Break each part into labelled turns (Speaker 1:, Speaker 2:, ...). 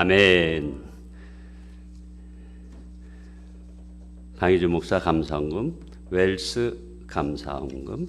Speaker 1: 아멘. 강희주 목사 감사헌금, 웰스 감사헌금,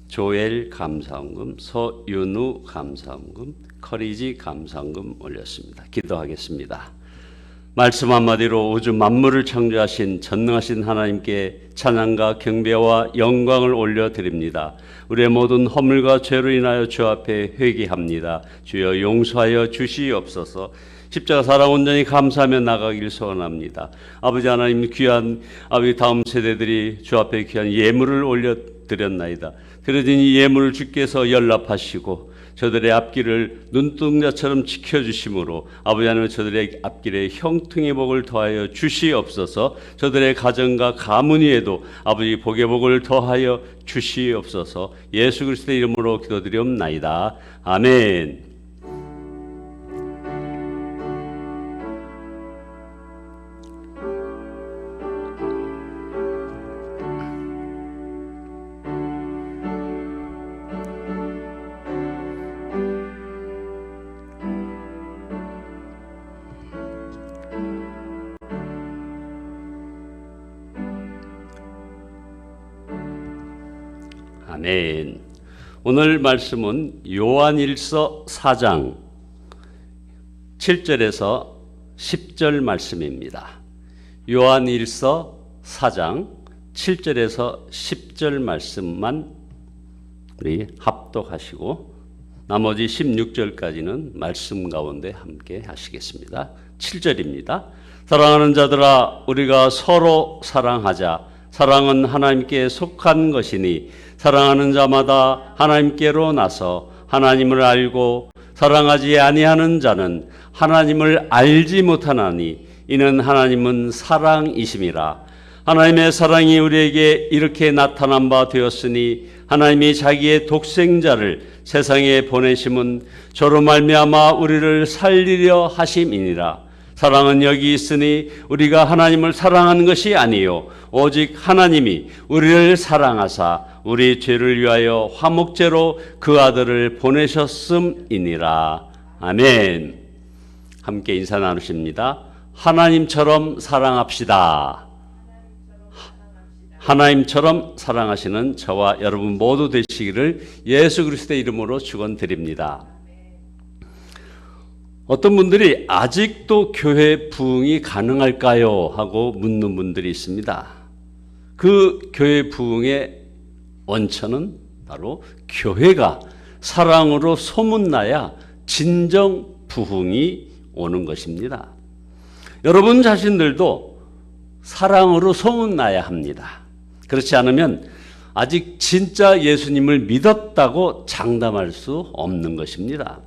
Speaker 1: 조엘 감사헌금, 서윤우 감사헌금, 커리지 감사헌금 올렸습니다. 기도하겠습니다. 말씀 한마디로 우주 만물을 창조하신 전능하신 하나님께 찬양과 경배와 영광을 올려드립니다. 우리의 모든 허물과 죄로 인하여 주 앞에 회개합니다. 주여 용서하여 주시옵소서. 십자가 사랑 온전히 감사하며 나가길 소원합니다. 아버지 하나님, 귀한 아버지 다음 세대들이 주 앞에 귀한 예물을 올려드렸나이다. 드려진 이 예물을 주께서 연락하시고 저들의 앞길을 눈동자처럼 지켜주심으로 아버지 하나님, 저들의 앞길에 형통의 복을 더하여 주시옵소서. 저들의 가정과 가문 위에도 아버지 복의 복을 더하여 주시옵소서. 예수 그리스도의 이름으로 기도드리옵나이다. 아멘. 아멘. 오늘 말씀은 요한일서 4장 7절에서 10절 말씀입니다. 요한일서 4장 7절에서 10절 말씀만 우리 합독하시고 나머지 16절까지는 말씀 가운데 함께 하시겠습니다. 7절입니다. 사랑하는 자들아, 우리가 서로 사랑하자. 사랑은 하나님께 속한 것이니 사랑하는 자마다 하나님께로 나서 하나님을 알고 사랑하지 아니하는 자는 하나님을 알지 못하나니 이는 하나님은 사랑이심이라. 하나님의 사랑이 우리에게 이렇게 나타난 바 되었으니 하나님이 자기의 독생자를 세상에 보내심은 저로 말미암아 우리를 살리려 하심이니라. 사랑은 여기 있으니 우리가 하나님을 사랑한 것이 아니요 오직 하나님이 우리를 사랑하사 우리 죄를 위하여 화목제로 그 아들을 보내셨음이니라. 아멘. 함께 인사 나누십니다. 하나님처럼 사랑합시다. 하나님처럼 사랑하시는 저와 여러분 모두 되시기를 예수 그리스도의 이름으로 축원드립니다. 어떤 분들이 아직도 교회 부흥이 가능할까요? 하고 묻는 분들이 있습니다. 그 교회 부흥의 원천은 바로 교회가 사랑으로 소문나야 진정 부흥이 오는 것입니다. 여러분 자신들도 사랑으로 소문나야 합니다. 그렇지 않으면 아직 진짜 예수님을 믿었다고 장담할 수 없는 것입니다.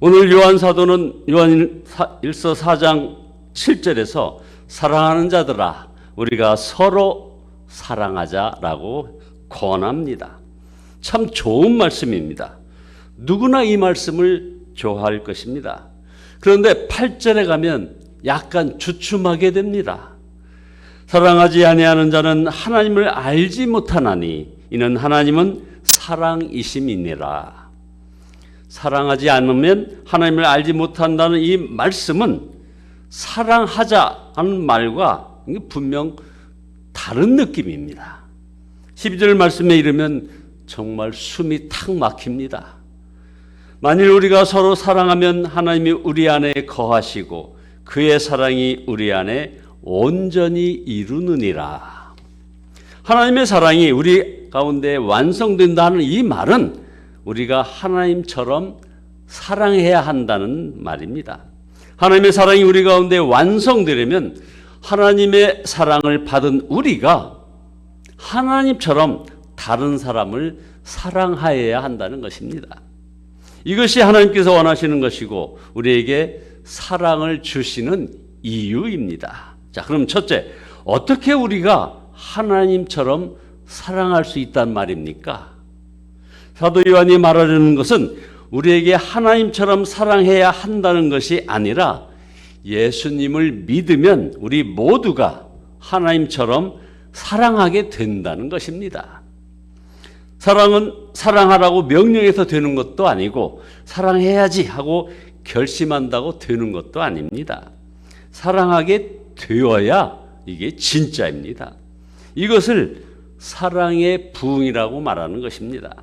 Speaker 1: 오늘 요한 사도는 요한일서 4장 7절에서 사랑하는 자들아, 우리가 서로 사랑하자라고 권합니다. 참 좋은 말씀입니다. 누구나 이 말씀을 좋아할 것입니다. 그런데 8절에 가면 약간 주춤하게 됩니다. 사랑하지 아니하는 자는 하나님을 알지 못하나니 이는 하나님은 사랑이심이니라. 사랑하지 않으면 하나님을 알지 못한다는 이 말씀은 사랑하자 하는 말과 분명 다른 느낌입니다. 12절 말씀에 이르면 정말 숨이 탁 막힙니다. 만일 우리가 서로 사랑하면 하나님이 우리 안에 거하시고 그의 사랑이 우리 안에 온전히 이루느니라. 하나님의 사랑이 우리 가운데 완성된다는 이 말은 우리가 하나님처럼 사랑해야 한다는 말입니다. 하나님의 사랑이 우리 가운데 완성되려면 하나님의 사랑을 받은 우리가 하나님처럼 다른 사람을 사랑하여야 한다는 것입니다. 이것이 하나님께서 원하시는 것이고 우리에게 사랑을 주시는 이유입니다. 자, 그럼 첫째, 어떻게 우리가 하나님처럼 사랑할 수 있단 말입니까? 사도 요한이 말하려는 것은 우리에게 하나님처럼 사랑해야 한다는 것이 아니라 예수님을 믿으면 우리 모두가 하나님처럼 사랑하게 된다는 것입니다. 사랑은 사랑하라고 명령해서 되는 것도 아니고 사랑해야지 하고 결심한다고 되는 것도 아닙니다. 사랑하게 되어야 이게 진짜입니다. 이것을 사랑의 부흥이라고 말하는 것입니다.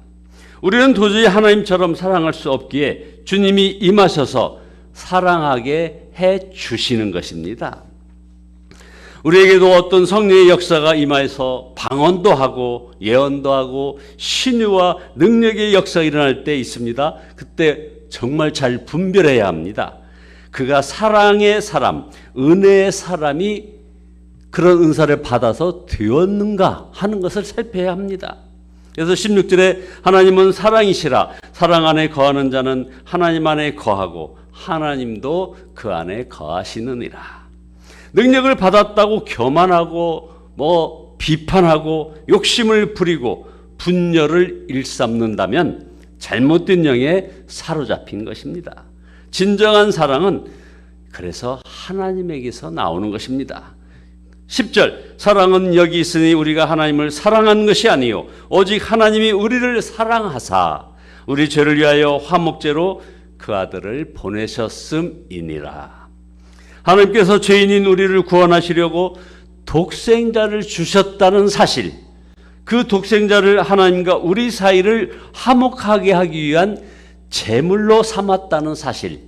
Speaker 1: 우리는 도저히 하나님처럼 사랑할 수 없기에 주님이 임하셔서 사랑하게 해 주시는 것입니다. 우리에게도 어떤 성령의 역사가 임하여서 방언도 하고 예언도 하고 신유와 능력의 역사가 일어날 때 있습니다. 그때 정말 잘 분별해야 합니다. 그가 사랑의 사람, 은혜의 사람이 그런 은사를 받아서 되었는가 하는 것을 살펴야 합니다. 그래서 16절에 하나님은 사랑이시라 사랑 안에 거하는 자는 하나님 안에 거하고 하나님도 그 안에 거하시느니라. 능력을 받았다고 교만하고 비판하고 욕심을 부리고 분열을 일삼는다면 잘못된 영에 사로잡힌 것입니다. 진정한 사랑은 그래서 하나님에게서 나오는 것입니다. 10절 사랑은 여기 있으니 우리가 하나님을 사랑한 것이 아니요 오직 하나님이 우리를 사랑하사 우리 죄를 위하여 화목제로 그 아들을 보내셨음이니라. 하나님께서 죄인인 우리를 구원하시려고 독생자를 주셨다는 사실, 그 독생자를 하나님과 우리 사이를 화목하게 하기 위한 제물로 삼았다는 사실,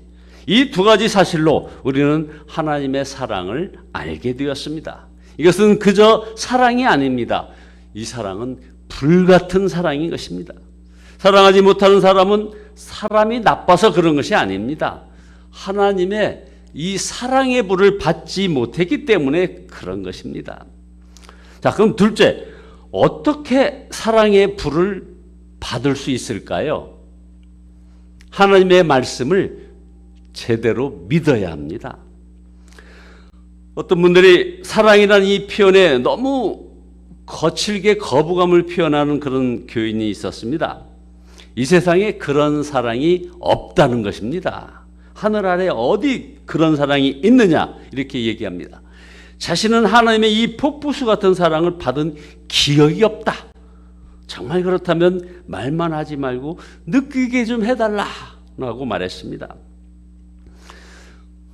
Speaker 1: 이 두 가지 사실로 우리는 하나님의 사랑을 알게 되었습니다. 이것은 그저 사랑이 아닙니다. 이 사랑은 불같은 사랑인 것입니다. 사랑하지 못하는 사람은 사람이 나빠서 그런 것이 아닙니다. 하나님의 이 사랑의 불을 받지 못했기 때문에 그런 것입니다. 자, 그럼 둘째, 어떻게 사랑의 불을 받을 수 있을까요? 하나님의 말씀을 제대로 믿어야 합니다. 어떤 분들이 사랑이라는 이 표현에 너무 거칠게 거부감을 표현하는 그런 교인이 있었습니다. 이 세상에 그런 사랑이 없다는 것입니다. 하늘 아래 어디 그런 사랑이 있느냐 이렇게 얘기합니다. 자신은 하나님의 이 폭부수 같은 사랑을 받은 기억이 없다. 정말 그렇다면 말만 하지 말고 느끼게 좀 해달라고 말했습니다.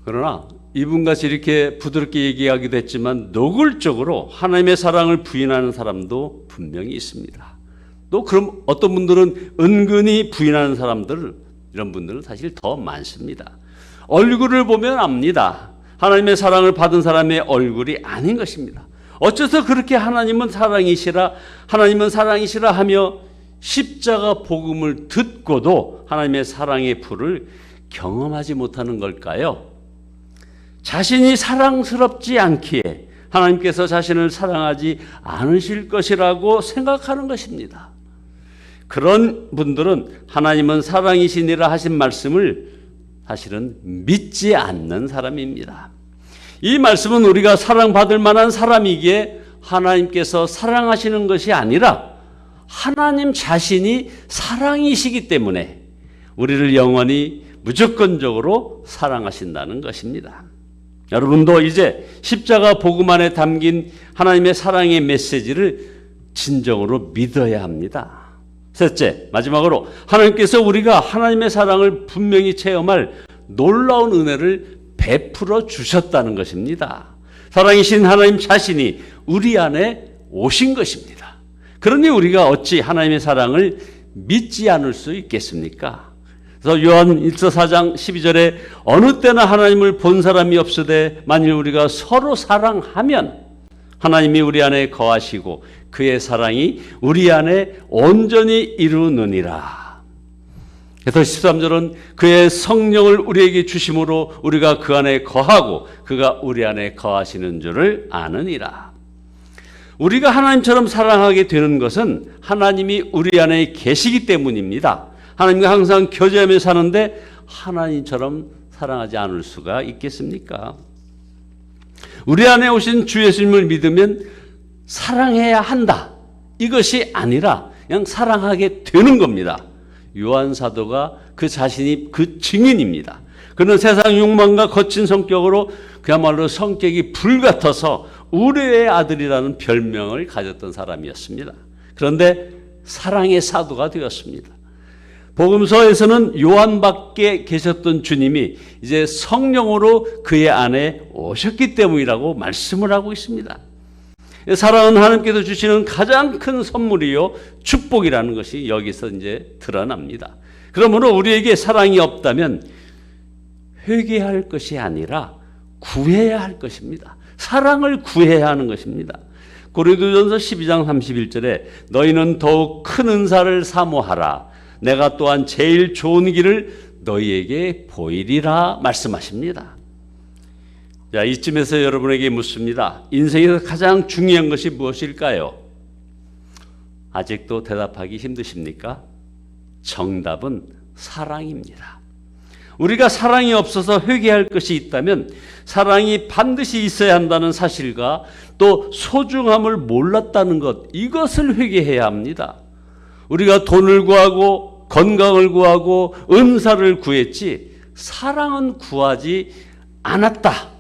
Speaker 1: 그러나 이분같이 이렇게 부드럽게 얘기하기도 했지만 노골적으로 하나님의 사랑을 부인하는 사람도 분명히 있습니다. 또 그럼 어떤 분들은 은근히 부인하는 사람들, 이런 분들은 사실 더 많습니다. 얼굴을 보면 압니다. 하나님의 사랑을 받은 사람의 얼굴이 아닌 것입니다. 어째서 그렇게 하나님은 사랑이시라 하며 십자가 복음을 듣고도 하나님의 사랑의 불을 경험하지 못하는 걸까요? 자신이 사랑스럽지 않기에 하나님께서 자신을 사랑하지 않으실 것이라고 생각하는 것입니다. 그런 분들은 하나님은 사랑이시니라 하신 말씀을 사실은 믿지 않는 사람입니다. 이 말씀은 우리가 사랑받을 만한 사람이기에 하나님께서 사랑하시는 것이 아니라 하나님 자신이 사랑이시기 때문에 우리를 영원히 무조건적으로 사랑하신다는 것입니다. 여러분도 이제 십자가 복음 안에 담긴 하나님의 사랑의 메시지를 진정으로 믿어야 합니다. 셋째, 마지막으로 하나님께서 우리가 하나님의 사랑을 분명히 체험할 놀라운 은혜를 베풀어 주셨다는 것입니다. 사랑이신 하나님 자신이 우리 안에 오신 것입니다. 그러니 우리가 어찌 하나님의 사랑을 믿지 않을 수 있겠습니까? 그래서 요한 1서 4장 12절에 어느 때나 하나님을 본 사람이 없으되 만일 우리가 서로 사랑하면 하나님이 우리 안에 거하시고 그의 사랑이 우리 안에 온전히 이루느니라. 그래서 13절은 그의 성령을 우리에게 주심으로 우리가 그 안에 거하고 그가 우리 안에 거하시는 줄을 아느니라. 우리가 하나님처럼 사랑하게 되는 것은 하나님이 우리 안에 계시기 때문입니다. 하나님과 항상 교제하며 사는데 하나님처럼 사랑하지 않을 수가 있겠습니까? 우리 안에 오신 주 예수님을 믿으면 사랑해야 한다. 이것이 아니라 그냥 사랑하게 되는 겁니다. 요한 사도가 그 자신이 그 증인입니다. 그는 세상 욕망과 거친 성격으로 그야말로 성격이 불같아서 우레의 아들이라는 별명을 가졌던 사람이었습니다. 그런데 사랑의 사도가 되었습니다. 복음서에서는 요한밖에 계셨던 주님이 이제 성령으로 그의 안에 오셨기 때문이라고 말씀을 하고 있습니다. 사랑은 하나님께서 주시는 가장 큰 선물이요 축복이라는 것이 여기서 이제 드러납니다. 그러므로 우리에게 사랑이 없다면 회개할 것이 아니라 구해야 할 것입니다. 사랑을 구해야 하는 것입니다. 고린도전서 12장 31절에 너희는 더욱 큰 은사를 사모하라. 내가 또한 제일 좋은 길을 너희에게 보이리라 말씀하십니다. 자, 이쯤에서 여러분에게 묻습니다. 인생에서 가장 중요한 것이 무엇일까요? 아직도 대답하기 힘드십니까? 정답은 사랑입니다. 우리가 사랑이 없어서 회개할 것이 있다면 사랑이 반드시 있어야 한다는 사실과 또 소중함을 몰랐다는 것, 이것을 회개해야 합니다. 우리가 돈을 구하고 건강을 구하고 은사를 구했지 사랑은 구하지 않았다.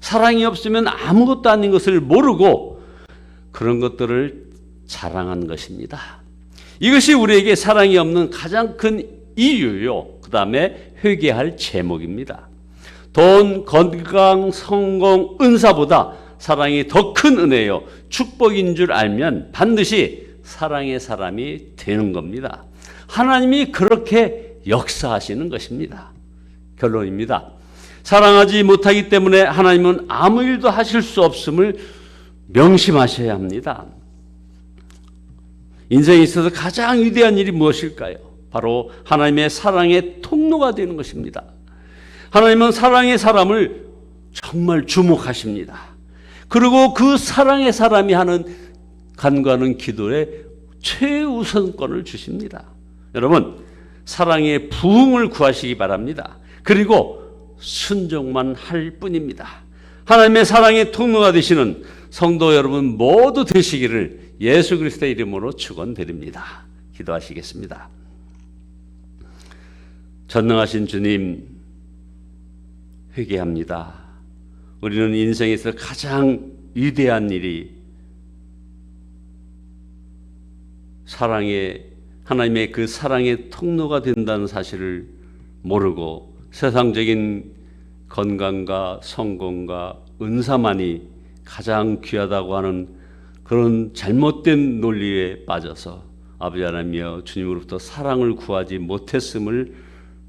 Speaker 1: 사랑이 없으면 아무것도 아닌 것을 모르고 그런 것들을 자랑한 것입니다. 이것이 우리에게 사랑이 없는 가장 큰 이유요. 그 다음에 회개할 제목입니다. 돈, 건강, 성공, 은사보다 사랑이 더 큰 은혜요. 축복인 줄 알면 반드시 사랑의 사람이 되는 겁니다. 하나님이 그렇게 역사하시는 것입니다. 결론입니다. 사랑하지 못하기 때문에 하나님은 아무 일도 하실 수 없음을 명심하셔야 합니다. 인생에 있어서 가장 위대한 일이 무엇일까요? 바로 하나님의 사랑의 통로가 되는 것입니다. 하나님은 사랑의 사람을 정말 주목하십니다. 그리고 그 사랑의 사람이 하는 간구하는 기도에 최우선권을 주십니다. 여러분, 사랑의 부흥을 구하시기 바랍니다. 그리고 순종만 할 뿐입니다. 하나님의 사랑의 통로가 되시는 성도 여러분 모두 되시기를 예수 그리스도의 이름으로 축원드립니다. 기도하시겠습니다. 전능하신 주님, 회개합니다. 우리는 인생에서 가장 위대한 일이 하나님의 그 사랑의 통로가 된다는 사실을 모르고 세상적인 건강과 성공과 은사만이 가장 귀하다고 하는 그런 잘못된 논리에 빠져서 아버지 하나님이여 주님으로부터 사랑을 구하지 못했음을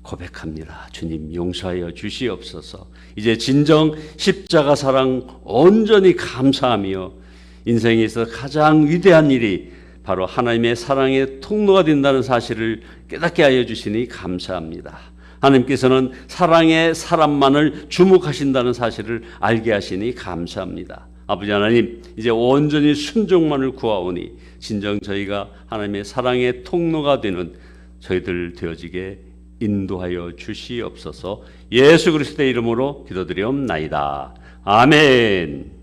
Speaker 1: 고백합니다. 주님 용서하여 주시옵소서. 이제 진정 십자가 사랑 온전히 감사하며 인생에서 가장 위대한 일이 바로 하나님의 사랑의 통로가 된다는 사실을 깨닫게 하여 주시니 감사합니다. 하나님께서는 사랑의 사람만을 주목하신다는 사실을 알게 하시니 감사합니다. 아버지 하나님, 이제 온전히 순종만을 구하오니 진정 저희가 하나님의 사랑의 통로가 되는 저희들 되어지게 인도하여 주시옵소서. 예수 그리스도의 이름으로 기도드리옵나이다. 아멘.